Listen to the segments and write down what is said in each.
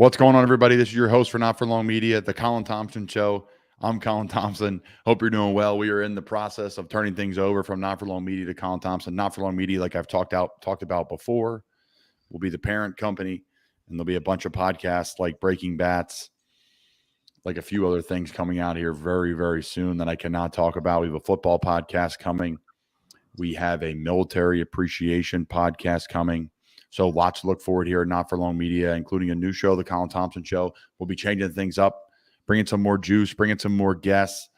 What's going on, everybody? This is your host for Not For Long Media, the Colin Thompson Show. I'm Colin Thompson. Hope you're doing well. We are in the process of turning things over from Not For Long Media to Colin Thompson. Not For Long Media, like I've talked about before, will be the parent company, and there'll be a bunch of podcasts like Breaking Bats, like a few other things coming out here very, very soon that I cannot talk about. We have a football podcast coming. We have a military appreciation podcast coming. So lots to look forward here at Not For Long Media, including a new show, The Colin Thompson Show. We'll be changing things up, bringing some more juice, bringing some more guests,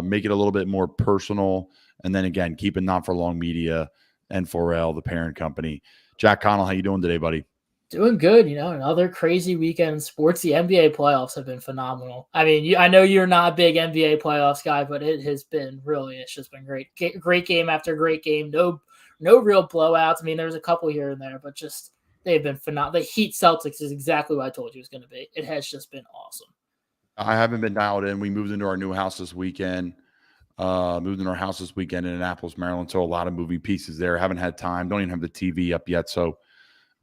make it a little bit more personal. And then again, keeping Not For Long Media and 4L, the parent company. Jack Connell, how you doing today, buddy? Doing good. Another crazy weekend in sports. The NBA playoffs have been phenomenal. I mean, I know you're not a big NBA playoffs guy, but it's just been great. Great game after great game. No real blowouts. I mean, there's a couple here and there, but just they've been phenomenal. The Heat Celtics is exactly what I told you it was going to be. It has just been awesome. I haven't been dialed in. We moved into our new house this weekend. In Annapolis, Maryland. So a lot of movie pieces there. Haven't had time. Don't even have the TV up yet. So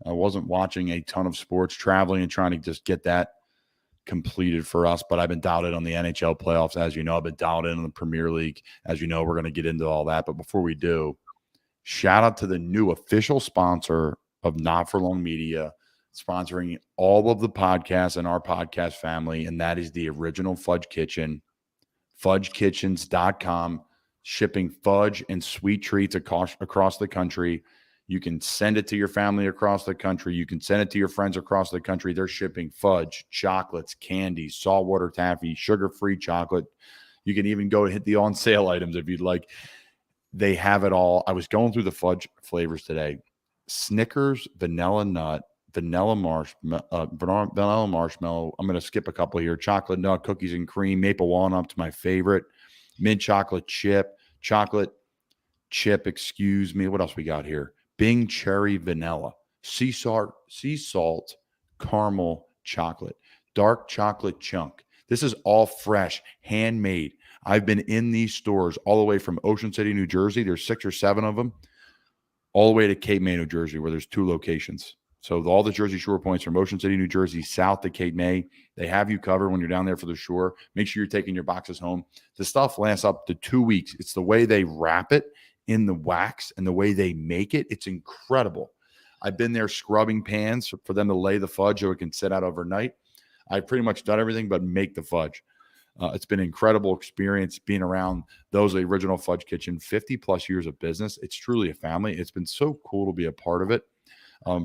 I wasn't watching a ton of sports, traveling and trying to just get that completed for us. But I've been dialed in on the NHL playoffs. As you know, I've been dialed in on the Premier League. As you know, we're going to get into all that. But before we do, shout out to the new official sponsor of Not For Long Media, sponsoring all of the podcasts in our podcast family, and that is the original Fudge Kitchen, fudgekitchens.com, shipping fudge and sweet treats across the country. You can send it to your family across the country. You can send it to your friends across the country. They're shipping fudge, chocolates, candies, saltwater taffy, sugar-free chocolate. You can even go hit the on-sale items if you'd like. They have it all. I was going through the fudge flavors today. Snickers, vanilla nut, vanilla marshmallow. I'm going to skip a couple here. Chocolate nut, cookies and cream, maple walnut's my favorite. Mint chocolate chip. Excuse me. What else we got here? Bing cherry vanilla, sea salt, caramel chocolate, dark chocolate chunk. This is all fresh, handmade. I've been in these stores all the way from Ocean City, New Jersey. There's 6 or 7 of them, all the way to Cape May, New Jersey, where there's 2 locations. So all the Jersey Shore points from Ocean City, New Jersey, south to Cape May, they have you covered when you're down there for the shore. Make sure you're taking your boxes home. The stuff lasts up to 2 weeks. It's the way they wrap it in the wax and the way they make it. It's incredible. I've been there scrubbing pans for them to lay the fudge so it can sit out overnight. I've pretty much done everything but make the fudge. It's been an incredible experience being around those original Fudge Kitchen, 50 plus years of business. It's truly a family. It's been so cool to be a part of it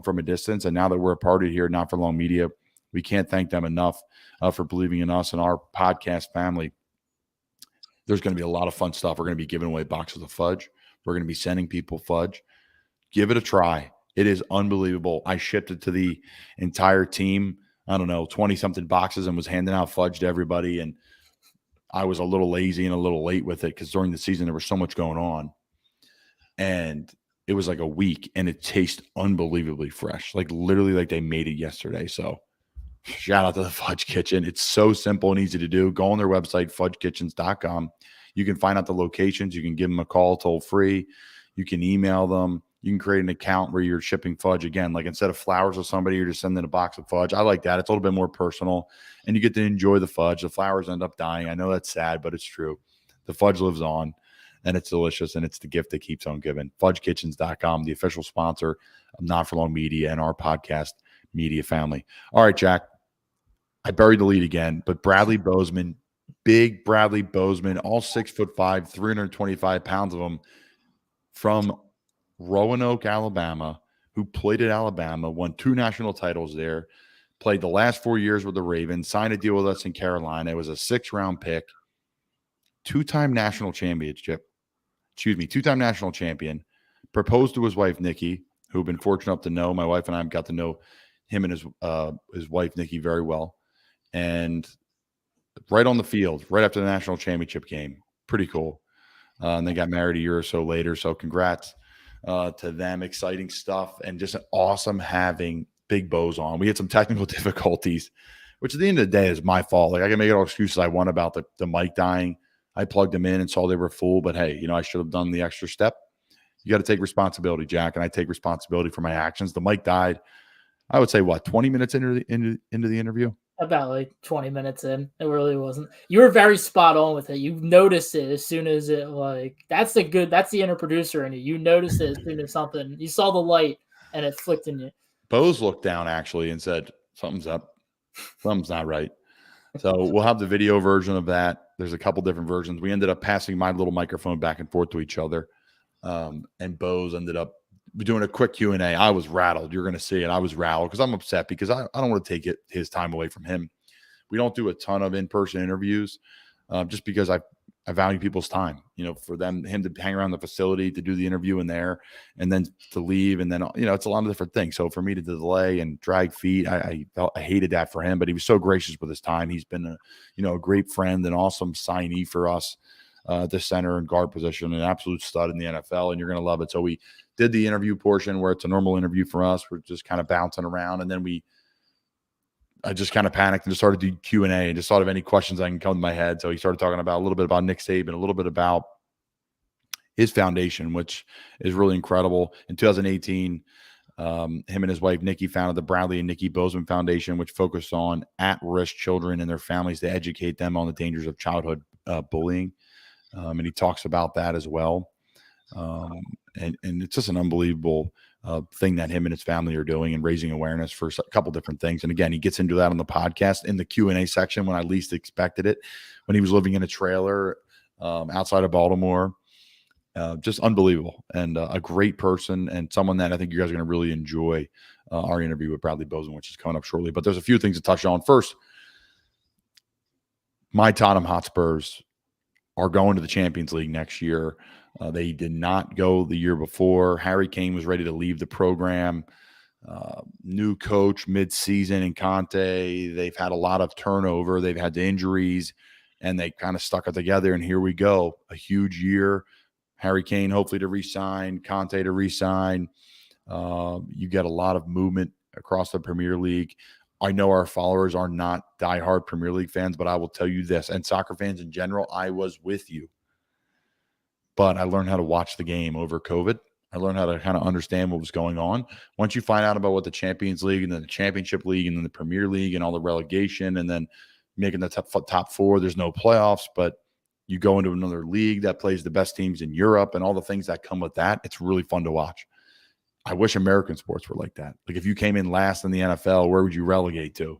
from a distance. And now that we're a part of it here, Not For Long Media, we can't thank them enough for believing in us and our podcast family. There's going to be a lot of fun stuff. We're going to be giving away boxes of fudge. We're going to be sending people fudge. Give it a try. It is unbelievable. I shipped it to the entire team. I don't know, 20-something boxes, and was handing out fudge to everybody. And I was a little lazy and a little late with it because during the season there was so much going on. And it was like a week, and it tastes unbelievably fresh. Like literally like they made it yesterday. So shout out to the Fudge Kitchen. It's so simple and easy to do. Go on their website, fudgekitchens.com. You can find out the locations. You can give them a call toll free. You can email them. You can create an account where you're shipping fudge. Again, like instead of flowers to somebody, you're just sending a box of fudge. I like that. It's a little bit more personal, and you get to enjoy the fudge. The flowers end up dying. I know that's sad, but it's true. The fudge lives on, and it's delicious, and it's the gift that keeps on giving. Fudgekitchens.com, the official sponsor of Not For Long Media and our podcast media family. All right, Jack. I buried the lead again, but Bradley Bozeman, big Bradley Bozeman, all 6'5", 325 pounds of him, from Roanoke, Alabama, who played at Alabama, won 2 national titles there, played the last 4 years with the Ravens, signed a deal with us in Carolina. It was a 6th-round pick, two-time national champion, proposed to his wife, Nikki, who had been fortunate enough to know. My wife and I got to know him and his wife, Nikki, very well. And right on the field, right after the national championship game. Pretty cool. And they got married a year or so later. So congrats to them. Exciting stuff. And just awesome having Big Bo's on. We had some technical difficulties, which at the end of the day is my fault. Like I can make all excuses I want about the mic dying. I plugged them in and saw they were full. But hey, I should have done the extra step. You got to take responsibility, Jack. And I take responsibility for my actions. The mic died. I would say, what, 20 minutes into the interview? About like 20 minutes in. It really wasn't. You were very spot on with it. You noticed it as soon as it, like, that's the inner producer in you. You noticed it as soon as something, you saw the light and it flicked in you. Bose looked down actually and said, something's up. Something's not right. So we'll have the video version of that. There's a couple different versions. We ended up passing my little microphone back and forth to each other. And Bose ended up doing a quick Q&A. I was rattled. You're going to see it. I was rattled because I'm upset because I don't want to take his time away from him. We don't do a ton of in-person interviews just because I value people's time, for him to hang around the facility, to do the interview in there, and then to leave. And then, it's a lot of different things. So for me to delay and drag feet, I hated that for him, but he was so gracious with his time. He's been a great friend, an awesome signee for us, the center and guard position, an absolute stud in the NFL, and you're going to love it. So we did the interview portion where it's a normal interview for us. We're just kind of bouncing around. And then I just kind of panicked and just started doing Q&A and just thought of any questions that can come to my head. So he started talking about a little bit about Nick Saban, a little bit about his foundation, which is really incredible. In 2018, him and his wife, Nikki, founded the Bradley and Nikki Bozeman Foundation, which focused on at-risk children and their families to educate them on the dangers of childhood bullying. And he talks about that as well. And it's just an unbelievable thing that him and his family are doing and raising awareness for a couple different things. And again, he gets into that on the podcast in the Q&A section when I least expected it, when he was living in a trailer outside of Baltimore. Just unbelievable and a great person and someone that I think you guys are going to really enjoy our interview with Bradley Bozeman, which is coming up shortly. But there's a few things to touch on. First, my Tottenham Hotspurs are going to the Champions League next year. They did not go the year before. Harry Kane was ready to leave the program. New coach mid-season in Conte. They've had a lot of turnover. They've had injuries, and they kind of stuck it together. And here we go, a huge year. Harry Kane hopefully to re-sign, Conte to re-sign. You get a lot of movement across the Premier League. I know our followers are not diehard Premier League fans, but I will tell you this, and soccer fans in general, I was with you. But I learned how to watch the game over COVID. I learned how to kind of understand what was going on. Once you find out about what the Champions League and then the Championship League and then the Premier League and all the relegation and then making the top four, there's no playoffs, but you go into another league that plays the best teams in Europe and all the things that come with that, it's really fun to watch. I wish American sports were like that. Like if you came in last in the NFL, where would you relegate to?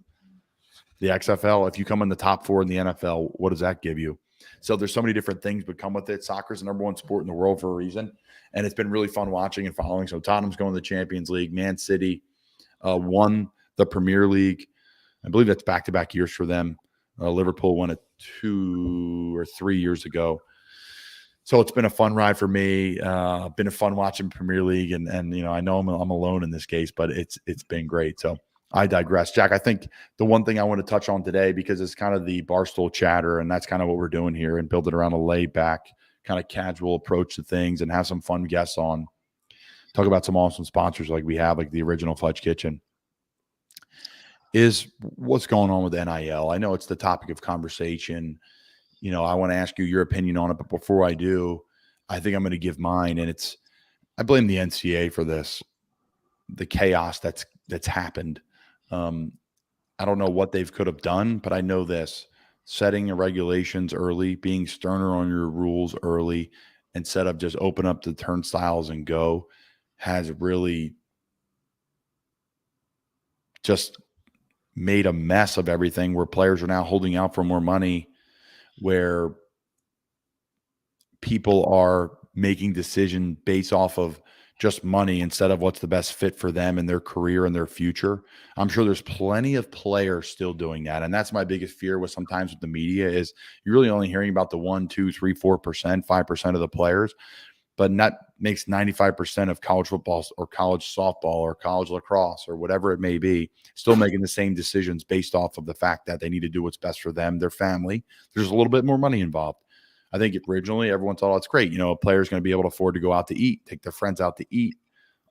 The XFL? If you come in the top four in the NFL, what does that give you? So there's so many different things that come with it. Soccer is the number one sport in the world for a reason. And it's been really fun watching and following. So Tottenham's going to the Champions League. Man City won the Premier League. I believe that's back-to-back years for them. Liverpool won it 2 or 3 years ago. So it's been a fun ride for me. Been a fun watching Premier League. And I know I'm alone in this case, but it's been great. So I digress. Jack, I think the one thing I want to touch on today, because it's kind of the Barstool chatter, and that's kind of what we're doing here, and build it around a laid-back, kind of casual approach to things and have some fun guests on. Talk about some awesome sponsors like we have, like the Original Fudge Kitchen, is what's going on with NIL. I know it's the topic of conversation. I want to ask you your opinion on it, but before I do, I think I'm going to give mine, and I blame the NCAA for this, the chaos that's happened. I don't know what they could have done, but I know this: setting the regulations early, being sterner on your rules early, instead of just open up the turnstiles and go, has really just made a mess of everything, where players are now holding out for more money, where people are making decisions based off of just money instead of what's the best fit for them and their career and their future. I'm sure there's plenty of players still doing that. And that's my biggest fear with sometimes with the media, is you're really only hearing about the 1%, 2%, 3%, 4%, 5% of the players, but that makes 95% of college football or college softball or college lacrosse or whatever it may be still making the same decisions based off of the fact that they need to do what's best for them, their family. There's a little bit more money involved. I think originally everyone thought, oh, it's great. A player's going to be able to afford to go out to eat, take their friends out to eat,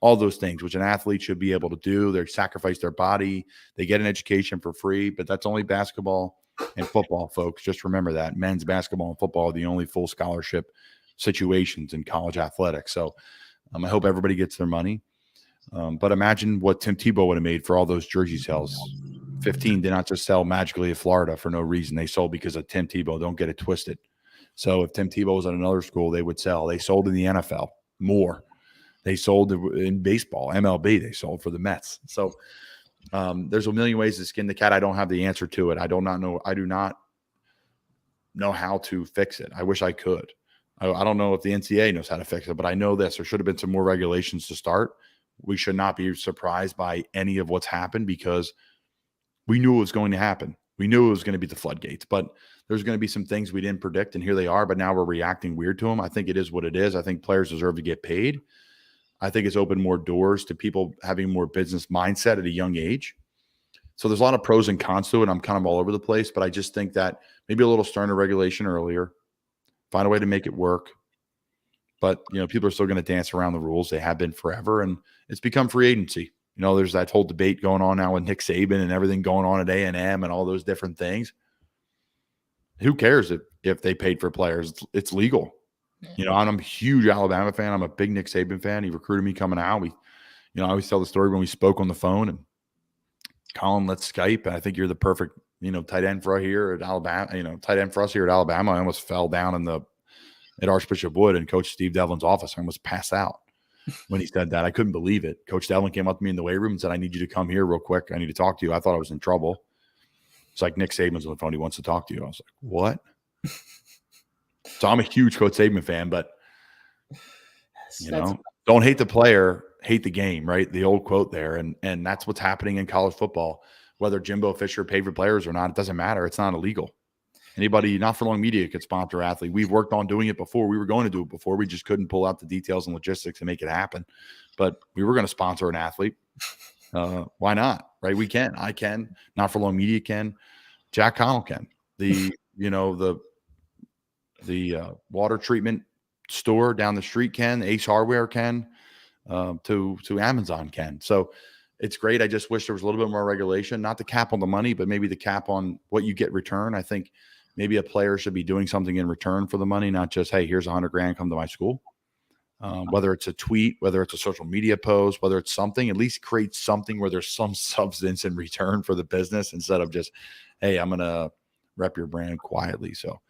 all those things, which an athlete should be able to do. They sacrifice their body. They get an education for free, but that's only basketball and football, folks. Just remember that. Men's basketball and football are the only full scholarship situations in college athletics. So I hope everybody gets their money. But imagine what Tim Tebow would have made for all those jersey sales. 15 did not just sell magically at Florida for no reason. They sold because of Tim Tebow. Don't get it twisted. So if Tim Tebow was at another school, they would sell. They sold in the NFL more. They sold in baseball, MLB. They sold for the Mets. So there's a million ways to skin the cat. I don't have the answer to it. I do not know how to fix it. I wish I could. I don't know if the NCAA knows how to fix it, but I know this. There should have been some more regulations to start. We should not be surprised by any of what's happened because we knew it was going to happen. We knew it was going to be the floodgates, but there's going to be some things we didn't predict, and here they are, but now we're reacting weird to them. I think it is what it is. I think players deserve to get paid. I think it's opened more doors to people having more business mindset at a young age. So there's a lot of pros and cons to it. I'm kind of all over the place, but I just think that maybe a little sterner regulation earlier, find a way to make it work. But, people are still going to dance around the rules. They have been forever, and it's become free agency. There's that whole debate going on now with Nick Saban and everything going on at A&M and all those different things. Who cares if they paid for players? It's legal. I'm a huge Alabama fan. I'm a big Nick Saban fan. He recruited me coming out. I always tell the story when we spoke on the phone and Colin, let's Skype. And I think you're the perfect, tight end for here at Alabama, tight end for us here at Alabama. I almost fell down at Archbishop Wood in Coach Steve Devlin's office. I almost passed out when he said that. I couldn't believe it. Coach Devlin came up to me in the weight room and said, I need you to come here real quick. I need to talk to you. I thought I was in trouble. It's like Nick Saban's on the phone. He wants to talk to you. I was like, what? So I'm a huge Coach Saban fan, but don't hate the player, hate the game, right? The old quote there. And that's what's happening in college football. Whether Jimbo Fisher paid for players or not, it doesn't matter. It's not illegal. Anybody, not for long media, could sponsor an athlete. We've worked on doing it before. We were going to do it before. We just couldn't pull out the details and logistics and make it happen. But we were going to sponsor an athlete. Why not? Right? We can. I can. Not for long media can. Jack Connell can. The water treatment store down the street can. Ace Hardware can. To Amazon can. So it's great. I just wish there was a little bit more regulation, not the cap on the money, but maybe the cap on what you get return. I think maybe a player should be doing something in return for the money, not just, hey, here's $100,000, come to my school. Whether it's a tweet, whether it's a social media post, whether it's something, at least create something where there's some substance in return for the business instead of just, hey, I'm going to rep your brand quietly. So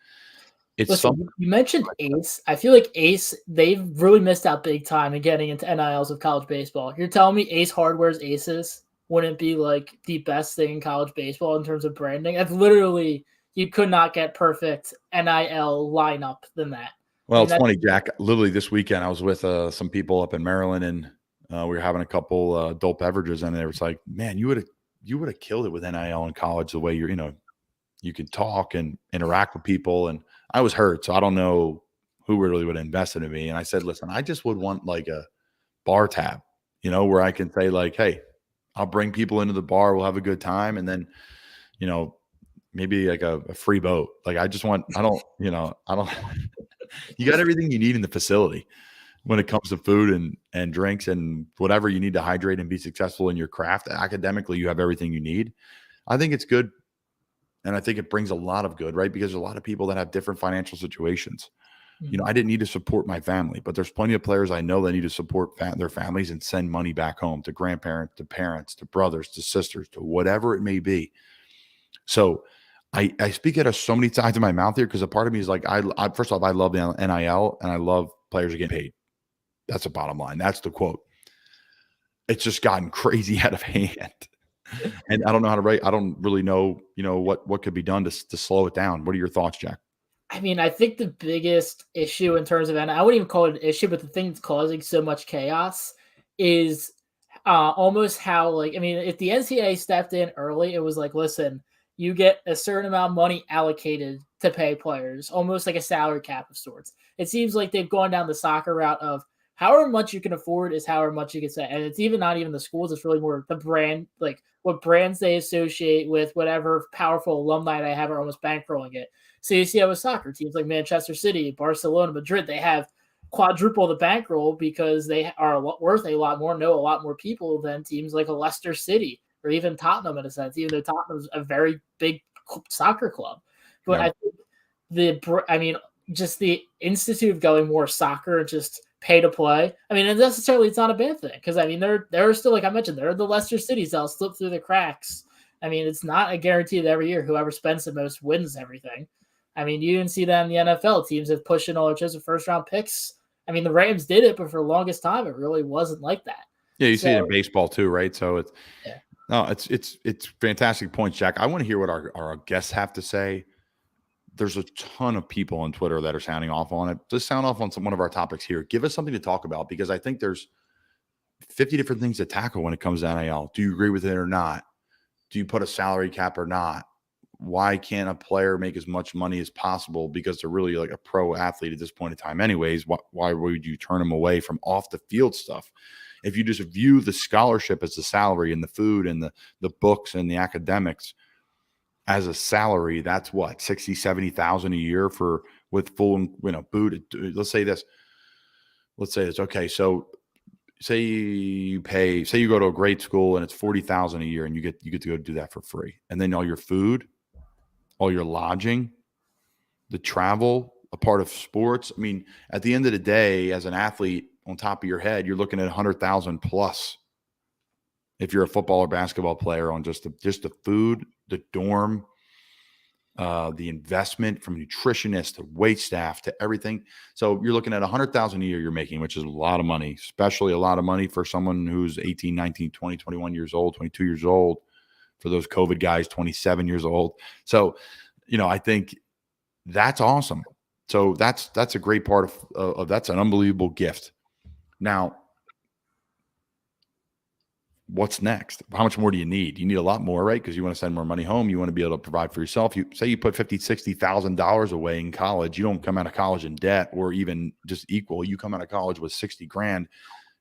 Listen, you mentioned Ace. I feel like Ace, they've really missed out big time in getting into NILs of college baseball. You're telling me Ace Hardware's Aces wouldn't be like the best thing in college baseball in terms of branding? That's literally, you could not get perfect NIL lineup than that. Well, it's funny, Jack. Literally this weekend, I was with some people up in Maryland, and we were having a couple adult beverages, and it was like, man, you would have killed it with NIL in college. The way you can talk and interact with people, and I was hurt, so I don't know who really would have invested in me. And I said, listen, I just would want like a bar tab, where I can say like, hey, I'll bring people into the bar, we'll have a good time, and then, maybe like a free boat. Like I don't. You got everything you need in the facility when it comes to food and drinks and whatever you need to hydrate and be successful in your craft. Academically, you have everything you need. I think it's good. And I think it brings a lot of good, right? Because there's a lot of people that have different financial situations. Mm-hmm. I didn't need to support my family, but there's plenty of players I know that need to support their families and send money back home to grandparents, to parents, to brothers, to sisters, to whatever it may be. So I speak out of so many sides of my mouth here because a part of me is like, I first off, I love the NIL and I love players getting paid. That's the bottom line. That's the quote. It's just gotten crazy out of hand. And I don't know how to write. I don't really know, what could be done to slow it down. What are your thoughts, Jack? I mean, I think the biggest issue in terms of, and I wouldn't even call it an issue, but the thing that's causing so much chaos is almost how, if the NCAA stepped in early, it was like, listen, you get a certain amount of money allocated to pay players, almost like a salary cap of sorts. It seems like they've gone down the soccer route of however much you can afford is however much you can say. And it's even not even the schools. It's really more the brand, like what brands they associate with, whatever powerful alumni they have are almost bankrolling it. So you see how with soccer teams like Manchester City, Barcelona, Madrid, they have quadruple the bankroll because they are worth a lot more, know a lot more people than teams like a Leicester City or even Tottenham in a sense, even though Tottenham's a very big soccer club. But yeah. I think just the institute of going more soccer, just pay to play. I mean, and necessarily it's not a bad thing because I mean they're still, like I mentioned, they're the Leicester cities that'll slip through the cracks. I mean, it's not a guarantee that every year whoever spends the most wins everything. I mean, you didn't see that in the NFL. Teams have pushed in all sorts of first round picks. I mean, the Rams did it, but for the longest time, it really wasn't like that. Yeah, you see it in baseball too, right? So it's yeah. No, it's fantastic points, Jack. I want to hear what our guests have to say. There's a ton of people on Twitter that are sounding off on it. Just sound off on one of our topics here. Give us something to talk about because I think there's 50 different things to tackle when it comes to NIL. Do you agree with it or not? Do you put a salary cap or not? Why can't a player make as much money as possible because they're really like a pro athlete at this point in time anyways? Why would you turn them away from off the field stuff? If you just view the scholarship as the salary and the food and the books and the academics as a salary, that's what, 60, 70,000 a year with full, boot. Let's say this. Okay. So say you go to a great school and it's 40,000 a year and you get to go do that for free. And then all your food, all your lodging, the travel, a part of sports. I mean, at the end of the day, as an athlete, on top of your head, you're looking at 100,000 plus. If you're a football or basketball player, on just the food, the dorm, the investment from nutritionists to wait staff to everything. So you're looking at 100,000 a year you're making, which is a lot of money, especially a lot of money for someone who's 18, 19, 20, 21 years old, 22 years old. For those COVID guys, 27 years old. So, I think that's awesome. So that's a great part of that's an unbelievable gift. Now, what's next? How much more do you need? You need a lot more, right? Because you want to send more money home. You want to be able to provide for yourself. You say you put $50,000, $60,000 away in college. You don't come out of college in debt or even just equal. You come out of college with $60,000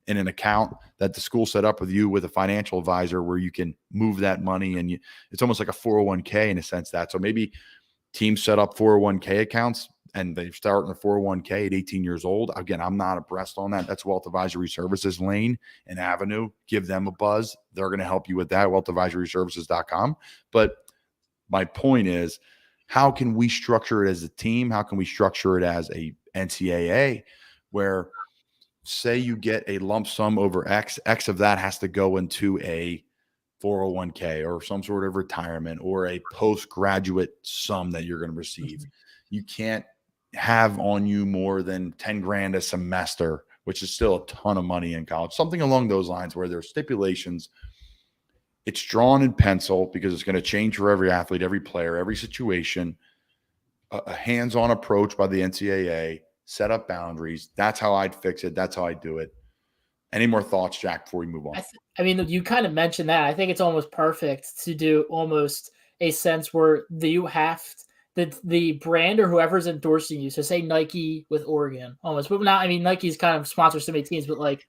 in an account that the school set up with you with a financial advisor where you can move that money. And it's almost like a 401k in a sense that. So maybe teams set up 401k accounts and they start in a 401k at 18 years old. Again, I'm not abreast on that. That's Wealth Advisory Services lane and avenue. Give them a buzz. They're going to help you with that, wealthadvisoryservices.com. But my point is, how can we structure it as a team? How can we structure it as a NCAA where, say you get a lump sum over X of that has to go into a 401k or some sort of retirement or a postgraduate sum that you're going to receive. You can't have on you more than 10 grand a semester, which is still a ton of money in college. Something along those lines where there's stipulations. It's drawn in pencil because it's going to change for every athlete, every player, every situation. A hands-on approach by the NCAA, set up boundaries. That's how I'd fix it. That's how I do it. Any more thoughts, Jack, before we move on? I mean, you kind of mentioned that. I think it's almost perfect to do almost a sense where you have the brand or whoever's endorsing you. So say Nike with Oregon almost, but now, I mean, Nike's kind of sponsors so many teams, but like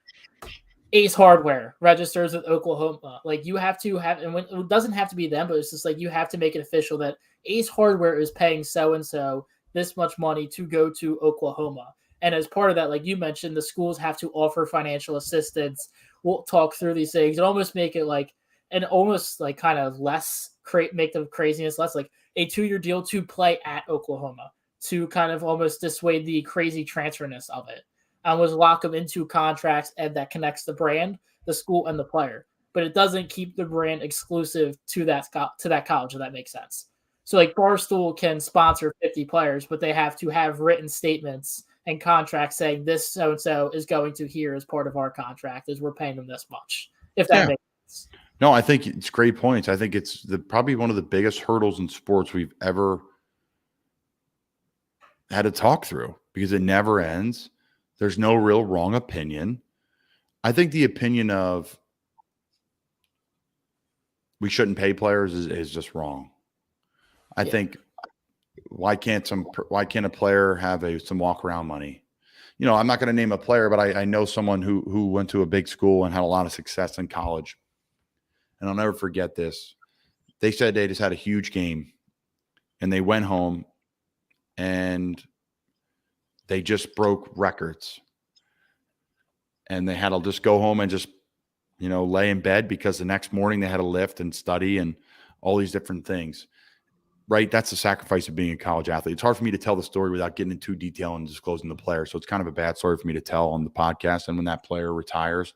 Ace Hardware registers with Oklahoma. Like you have to have, and it doesn't have to be them, but it's just like you have to make it official that Ace Hardware is paying so-and-so this much money to go to Oklahoma. And as part of that, like you mentioned, the schools have to offer financial assistance. We'll talk through these things and almost make it like, and almost like kind of less, make the craziness less, like a 2-year deal to play at Oklahoma to kind of almost dissuade the crazy transferness of it. Was lock them into contracts and that connects the brand, the school, and the player. But it doesn't keep the brand exclusive to that college, if that makes sense. So like Barstool can sponsor 50 players, but they have to have written statements and contracts saying this so-and-so is going to here as part of our contract as we're paying them this much, if that makes sense. No, I think it's great points. I think it's probably one of the biggest hurdles in sports we've ever had to talk through because it never ends. There's no real wrong opinion. I think the opinion of we shouldn't pay players is just wrong. I think why can't a player have some walk around money? I'm not going to name a player, but I know someone who went to a big school and had a lot of success in college. And I'll never forget this. They said they just had a huge game and they went home and they just broke records. And they had to just go home and just, lay in bed because the next morning they had to lift and study and all these different things. right? That's the sacrifice of being a college athlete. It's hard for me to tell the story without getting into detail and disclosing the player. So it's kind of a bad story for me to tell on the podcast. And when that player retires,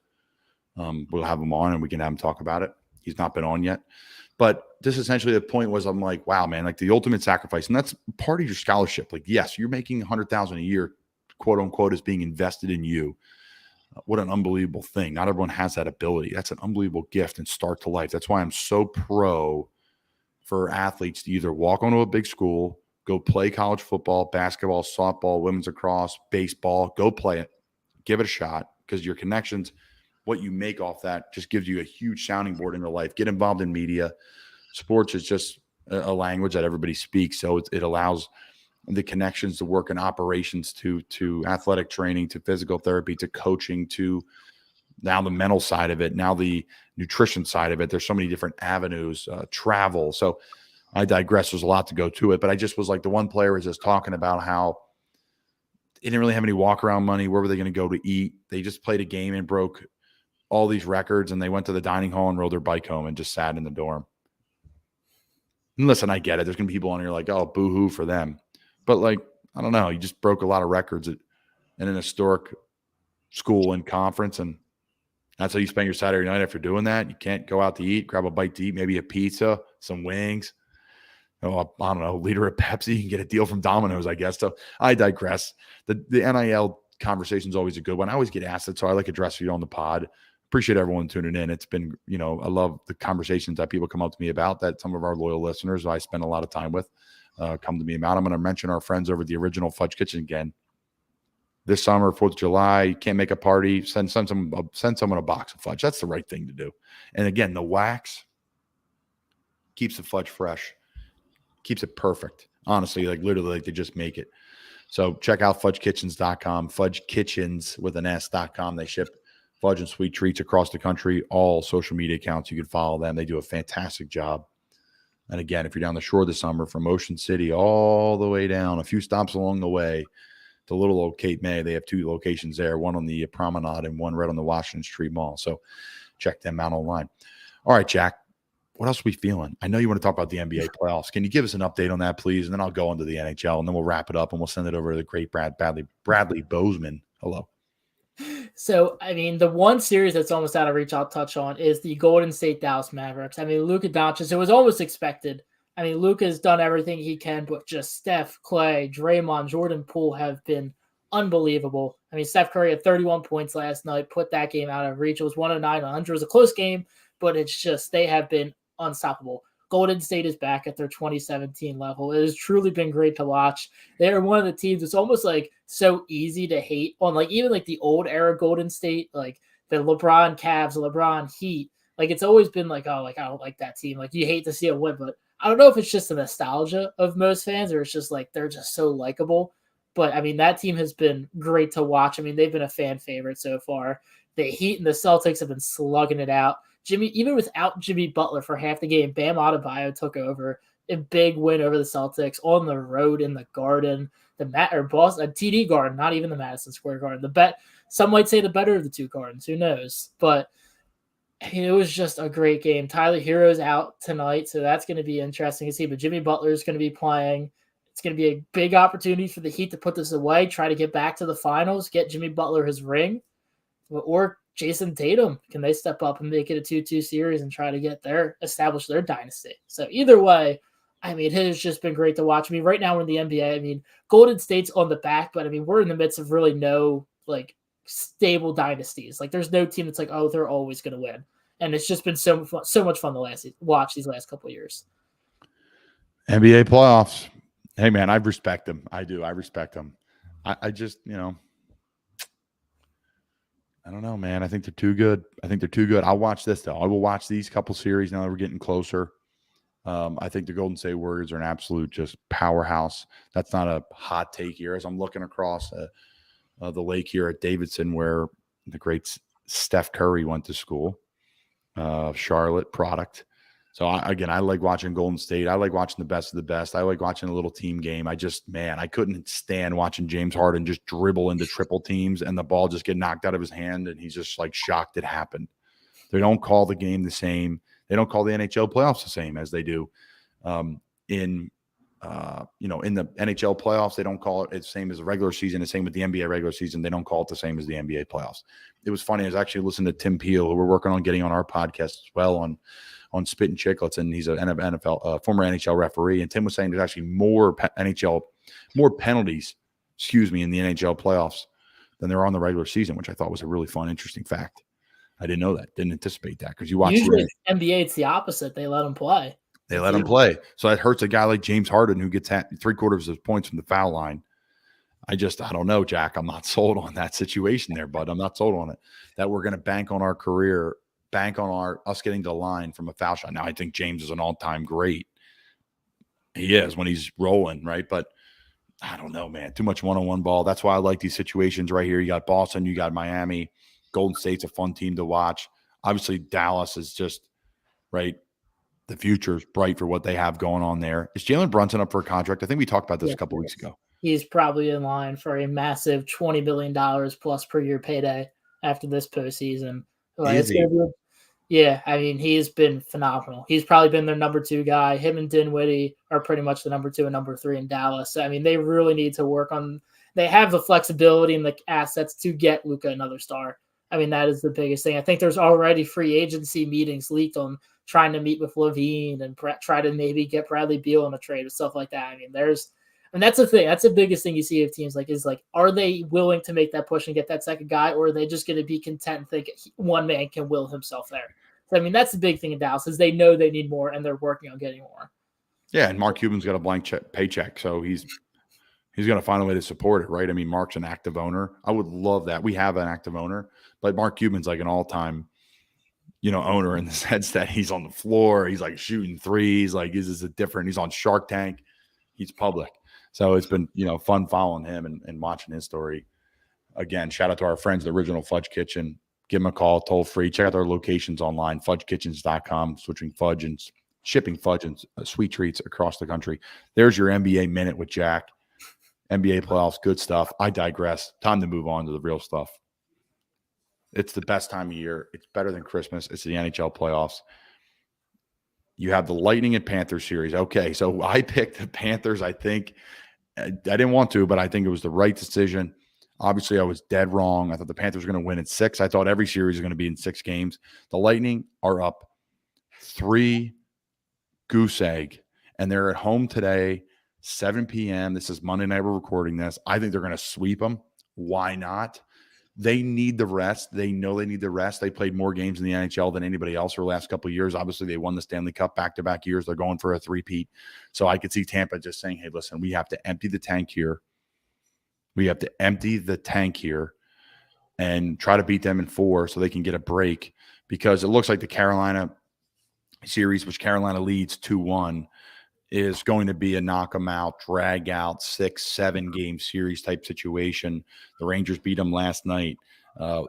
we'll have him on and we can have him talk about it. He's not been on yet. But this essentially the point was I'm like, wow, man, like the ultimate sacrifice. And that's part of your scholarship. Like, yes, you're making $100,000 a year, quote unquote, is being invested in you. What an unbelievable thing. Not everyone has that ability. That's an unbelievable gift and start to life. That's why I'm so pro for athletes to either walk onto a big school, go play college football, basketball, softball, women's lacrosse, baseball, go play it, give it a shot, because your connections, what you make off that just gives you a huge sounding board in your life. Get involved in media. Sports is just a language that everybody speaks. So it allows the connections to work in operations to athletic training, to physical therapy, to coaching, to now the mental side of it, now the nutrition side of it. There's so many different avenues, travel. So I digress. There's a lot to go to it, but I just was like, the one player was just talking about how they didn't really have any walk around money. Where were they going to go to eat? They just played a game and broke all these records, and they went to the dining hall and rode their bike home and just sat in the dorm. And listen, I get it. There's going to be people on here like, oh, boo-hoo for them. But like, I don't know. You just broke a lot of records in an historic school and conference, and that's how you spend your Saturday night after doing that. You can't go out to eat, grab a bite to eat, maybe a pizza, some wings. Oh, I don't know, a liter of Pepsi. You can get a deal from Domino's, I guess. So I digress. The NIL conversation is always a good one. I always get asked it, so I like addressing it on the pod. Appreciate everyone tuning in. It's been, I love the conversations that people come up to me about, that some of our loyal listeners who I spend a lot of time with come to me about. I'm going to mention our friends over at the original Fudge Kitchen again. This summer, 4th of July, you can't make a party, send someone a box of fudge. That's the right thing to do. And again, the wax keeps the fudge fresh, keeps it perfect. Honestly, like literally, like they just make it. So check out fudgekitchens.com, fudgekitchens with an S.com. They ship fudge and sweet treats across the country. All social media accounts, you can follow them. They do a fantastic job. And again, if you're down the shore this summer from Ocean City all the way down, a few stops along the way to little old Cape May, they have 2 locations there, one on the Promenade and one right on the Washington Street Mall. So check them out online. All right, Jack, what else are we feeling? I know you want to talk about the NBA playoffs. Can you give us an update on that, please? And then I'll go into the NHL, and then we'll wrap it up, and we'll send it over to the great Bradley Bozeman. Hello. So, I mean, the one series that's almost out of reach I'll touch on is the Golden State Dallas Mavericks. I mean, Luka Doncic, it was almost expected. I mean, Luka's done everything he can, but just Steph, Clay, Draymond, Jordan Poole have been unbelievable. I mean, Steph Curry had 31 points last night, put that game out of reach. It was 109-100. It was a close game, but it's just they have been unstoppable. Golden State is back at their 2017 level. It has truly been great to watch. They're one of the teams it's almost like so easy to hate on, like even like the old era Golden State, like the LeBron Cavs, LeBron Heat. Like it's always been like, oh, like I don't like that team. Like you hate to see it win, but I don't know if it's just the nostalgia of most fans or it's just like they're just so likable. But I mean, that team has been great to watch. I mean, they've been a fan favorite so far. The Heat and the Celtics have been slugging it out. Even without Jimmy Butler for half the game, Bam Adebayo took over. A big win over the Celtics on the road in the Garden, Boston, TD Garden, not even the Madison Square Garden. Some might say the better of the 2 gardens. Who knows? But it was just a great game. Tyler Hero's out tonight, so that's going to be interesting to see. But Jimmy Butler is going to be playing. It's going to be a big opportunity for the Heat to put this away, try to get back to the finals, get Jimmy Butler his ring, or Jason Tatum. Can they step up and make it a 2-2 series and try to establish their dynasty? So either way, I mean, it has just been great to watch. I mean, right now we're in the NBA. I mean, Golden State's on the back, but I mean, we're in the midst of really no like stable dynasties. Like there's no team that's like, oh, they're always going to win. And it's just been so much fun to watch these last couple of years. NBA playoffs. Hey man, I respect them. I do. I respect them. I just, I don't know, man. I think they're too good. I'll watch this, though. I will watch these couple series now that we're getting closer. I think the Golden State Warriors are an absolute just powerhouse. That's not a hot take here. As I'm looking across the lake here at Davidson, where the great Steph Curry went to school, Charlotte product. So, I like watching Golden State. I like watching the best of the best. I like watching a little team game. I couldn't stand watching James Harden just dribble into triple teams and the ball just get knocked out of his hand, and he's just like shocked it happened. They don't call the game the same. They don't call the NHL playoffs the same as they do in in the NHL playoffs, they don't call it the same as the regular season. The same with the NBA regular season. They don't call it the same as the NBA playoffs. It was funny. I was actually listening to Tim Peel, who we're working on getting on our podcast as well on Spit and Chicklets, and he's an NFL former NHL referee. And Tim was saying there's actually more penalties, in the NHL playoffs than there are on the regular season, which I thought was a really fun, interesting fact. I didn't know that. Didn't anticipate that because you watch usually the NBA, it's the opposite. They let them play. They let him play. So that hurts a guy like James Harden who gets 3/4 of his points from the foul line. I don't know, Jack. I'm not sold on that situation there, bud. I'm not sold on it. That we're going to bank on our career, bank on us getting to the line from a foul shot. Now, I think James is an all-time great. He is when he's rolling, right? But I don't know, man. Too much one-on-one ball. That's why I like these situations right here. You got Boston, you got Miami. Golden State's a fun team to watch. Obviously, Dallas is just, right, the future is bright for what they have going on there. Is Jalen Brunson up for a contract? I think we talked about this a couple weeks ago. He's probably in line for a massive $20 million plus per year payday after this postseason. Yeah, I mean, he's been phenomenal. He's probably been their number 2 guy. Him and Dinwiddie are pretty much the number 2 and number 3 in Dallas. I mean, they really need to work on – they have the flexibility and the assets to get Luka another star. I mean, that is the biggest thing. I think there's already free agency meetings leaked on trying to meet with Levine and try to maybe get Bradley Beal in a trade and stuff like that. I mean, that's the thing. That's the biggest thing you see of teams is are they willing to make that push and get that second guy, or are they just going to be content and think one man can will himself there? So, I mean, that's the big thing in Dallas is they know they need more and they're working on getting more. Yeah, and Mark Cuban's got a blank paycheck, so he's going to find a way to support it, right? I mean, Mark's an active owner. I would love that. We have an active owner, but Mark Cuban's like an all-time owner in the sense that he's on the floor. He's like shooting threes. Like, he's on Shark Tank. He's public. So it's been, fun following him and watching his story. Again, shout out to our friends, the Original Fudge Kitchen. Give them a call, toll free. Check out their locations online, fudgekitchens.com, shipping fudge and sweet treats across the country. There's your NBA Minute with Jack. NBA playoffs, good stuff. I digress. Time to move on to the real stuff. It's the best time of year. It's better than Christmas. It's the NHL playoffs. You have the Lightning and Panthers series. Okay, so I picked the Panthers. I think I didn't want to, but I think it was the right decision. Obviously, I was dead wrong. I thought the Panthers were going to win in 6. I thought every series was going to be in 6 games. The Lightning are up 3 goose egg, and they're at home today, 7 p.m. This is Monday night. We're recording this. I think they're going to sweep them. Why not? They need the rest. They know they need the rest. They played more games in the NHL than anybody else for the last couple of years. Obviously, they won the Stanley Cup back-to-back years. They're going for a three-peat. So I could see Tampa just saying, hey, listen, we have to empty the tank here. We have to empty the tank here and try to beat them in 4 so they can get a break, because it looks like the Carolina series, which Carolina leads 2-1, is going to be a knock-em-out, drag-out, 6-7 game series type situation. The Rangers beat them last night,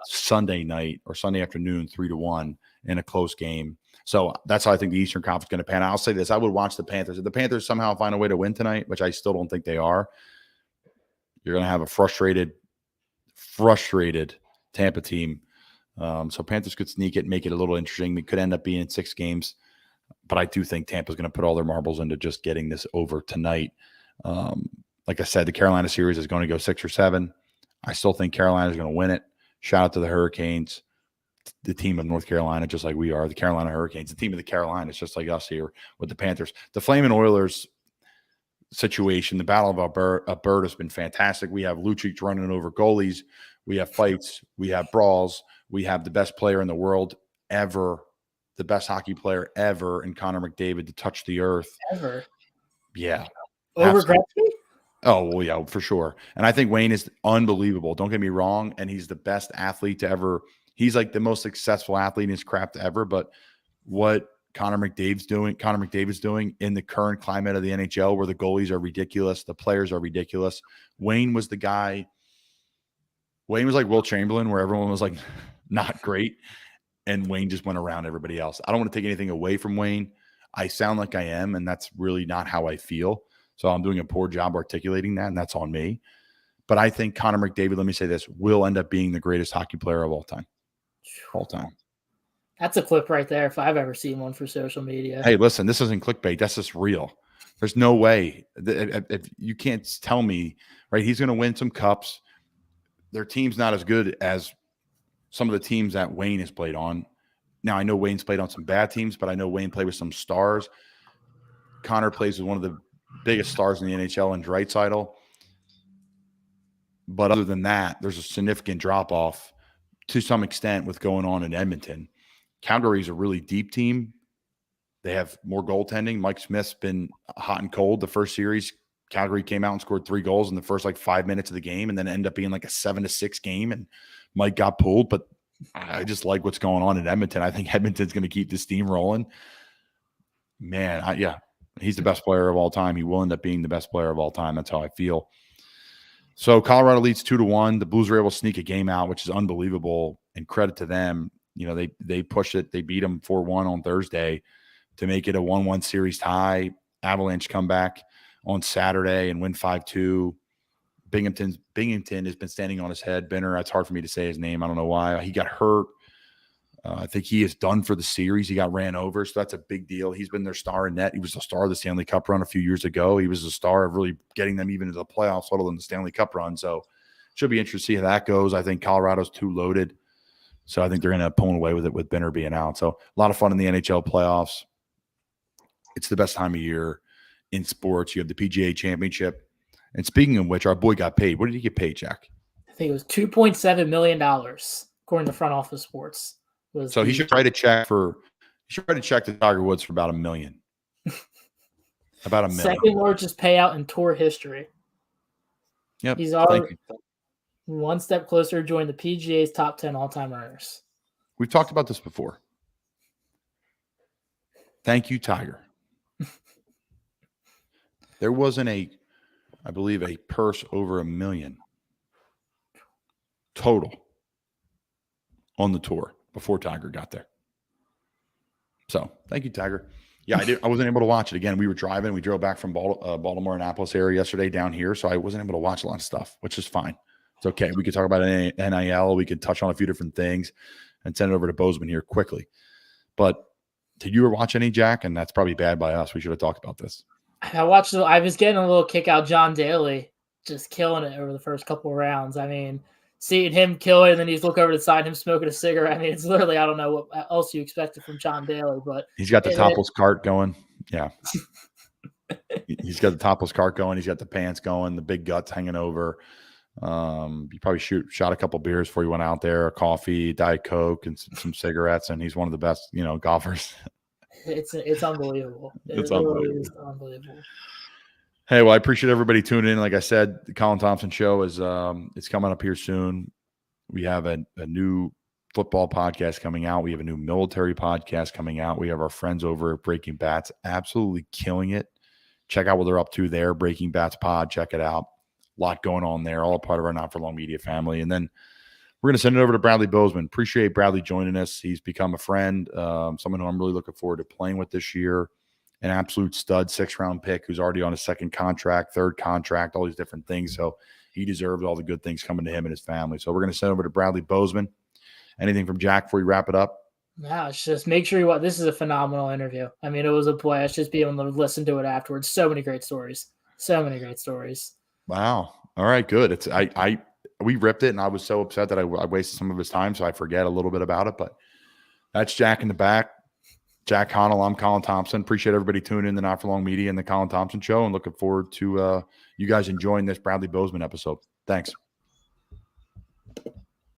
Sunday night or Sunday afternoon, 3-1 in a close game. So that's how I think the Eastern Conference is going to pan out. I'll say this. I would watch the Panthers. If the Panthers somehow find a way to win tonight, which I still don't think they are, you're going to have a frustrated Tampa team. So Panthers could sneak it, make it a little interesting. It could end up being 6 games. But I do think Tampa's going to put all their marbles into just getting this over tonight. Like I said, the Carolina series is going to go 6 or 7. I still think Carolina is going to win it. Shout out to the Hurricanes, the team of North Carolina, just like we are. The Carolina Hurricanes, the team of the Carolinas, just like us here with the Panthers. The Flaming Oilers situation, the Battle of Alberta has been fantastic. We have Lucic running over goalies. We have fights. We have brawls. We have the best player in the world ever, the best hockey player ever, in Connor McDavid, to touch the earth. Ever. Yeah. Over Gretzky? Oh, well, yeah, for sure. And I think Wayne is unbelievable. Don't get me wrong. And he's the best athlete to ever. He's like the most successful athlete in his craft ever. But what Connor McDavid's doing in the current climate of the NHL, where the goalies are ridiculous, the players are ridiculous. Wayne was the guy. Wayne was like Will Chamberlain, where everyone was like not great, and Wayne just went around everybody else. I don't want to take anything away from Wayne. I sound like I am, and that's really not how I feel. So I'm doing a poor job articulating that, and that's on me. But I think Connor McDavid, let me say this, will end up being the greatest hockey player of all time. All time. That's a clip right there if I've ever seen one for social media. Hey, listen, this isn't clickbait. That's just real. There's no way. If you can't tell me, right, he's going to win some cups. Their team's not as good as some of the teams that Wayne has played on. Now, I know Wayne's played on some bad teams, but I know Wayne played with some stars. Connor plays with one of the biggest stars in the NHL in Draisaitl. But other than that, there's a significant drop-off to some extent with going on in Edmonton. Calgary is a really deep team. They have more goaltending. Mike Smith's been hot and cold. The first series, Calgary came out and scored 3 goals in the first 5 minutes of the game, and then ended up being a 7-6 game, and Mike got pulled. But I just like what's going on in Edmonton. I think Edmonton's going to keep the steam rolling. Man, he's the best player of all time. He will end up being the best player of all time. That's how I feel. So Colorado leads 2-1. The Blues were able to sneak a game out, which is unbelievable, and credit to them. They pushed it. They beat them 4-1 on Thursday to make it a 1-1 series tie. Avalanche come back on Saturday and win 5-2. Binghamton has been standing on his head. Benner, that's hard for me to say his name. I don't know why. He got hurt. I think he is done for the series. He got ran over, so that's a big deal. He's been their star in net. He was the star of the Stanley Cup run a few years ago. He was the star of really getting them even into the playoffs, let alone the Stanley Cup run. So should be interesting to see how that goes. I think Colorado's too loaded, so I think they're going to pull away with it with Benner being out. So a lot of fun in the NHL playoffs. It's the best time of year in sports. You have the PGA Championship. And speaking of which, our boy got paid. What did he get paid, Jack? I think it was $2.7 million, according to Front Office Sports. So he should write a check to Tiger Woods for about $1 million. About $1 million. Second largest payout in tour history. Yep. He's already one step closer to joining the PGA's top 10 all-time earners. We've talked about this before. Thank you, Tiger. There wasn't I believe, a purse over $1 million total on the tour before Tiger got there. So thank you, Tiger. Yeah, I wasn't able to watch it. Again, we were driving. We drove back from Baltimore, Annapolis area yesterday down here, so I wasn't able to watch a lot of stuff, which is fine. It's okay. We could talk about NIL. We could touch on a few different things and send it over to Bozeman here quickly. But did you ever watch any, Jack? And that's probably bad by us. We should have talked about this. I was getting a little kick out John Daly, just killing it over the first couple of rounds. I mean, seeing him kill it, and then you just look over to the side, him smoking a cigarette. I mean, it's literally, I don't know what else you expected from John Daly, but he's got the topless cart going. Yeah. He's got the topless cart going. He's got the pants going, the big guts hanging over. You probably shot a couple beers before you went out there, a coffee, Diet Coke, and some cigarettes, and he's one of the best, golfers. It's unbelievable. It's unbelievable. Hey, well, I appreciate everybody tuning in. Like I said, the Colin Thompson Show is it's coming up here soon. We have a new football podcast coming out. We have a new military podcast coming out. We have our friends over at Breaking Bats absolutely killing it. Check out what they're up to there, Breaking Bats Pod. Check it out. A lot going on there, all a part of our Not For Long media family. And then we're going to send it over to Bradley Bozeman. Appreciate Bradley joining us. He's become a friend, someone who I'm really looking forward to playing with this year. An absolute stud 6th-round pick who's already on a 2nd contract, 3rd contract, all these different things. So he deserves all the good things coming to him and his family. So we're going to send over to Bradley Bozeman. Anything from Jack before you wrap it up? No, it's just make sure you watch. This is a phenomenal interview. I mean, it was a blast just being able to listen to it afterwards. So many great stories. Wow. All right, good. We ripped it, and I was so upset that I wasted some of his time, so I forget a little bit about it. But that's Jack in the back. Jack Connell, I'm Colin Thompson. Appreciate everybody tuning in to Not For Long Media and the Colin Thompson Show, and looking forward to you guys enjoying this Bradley Bozeman episode. Thanks.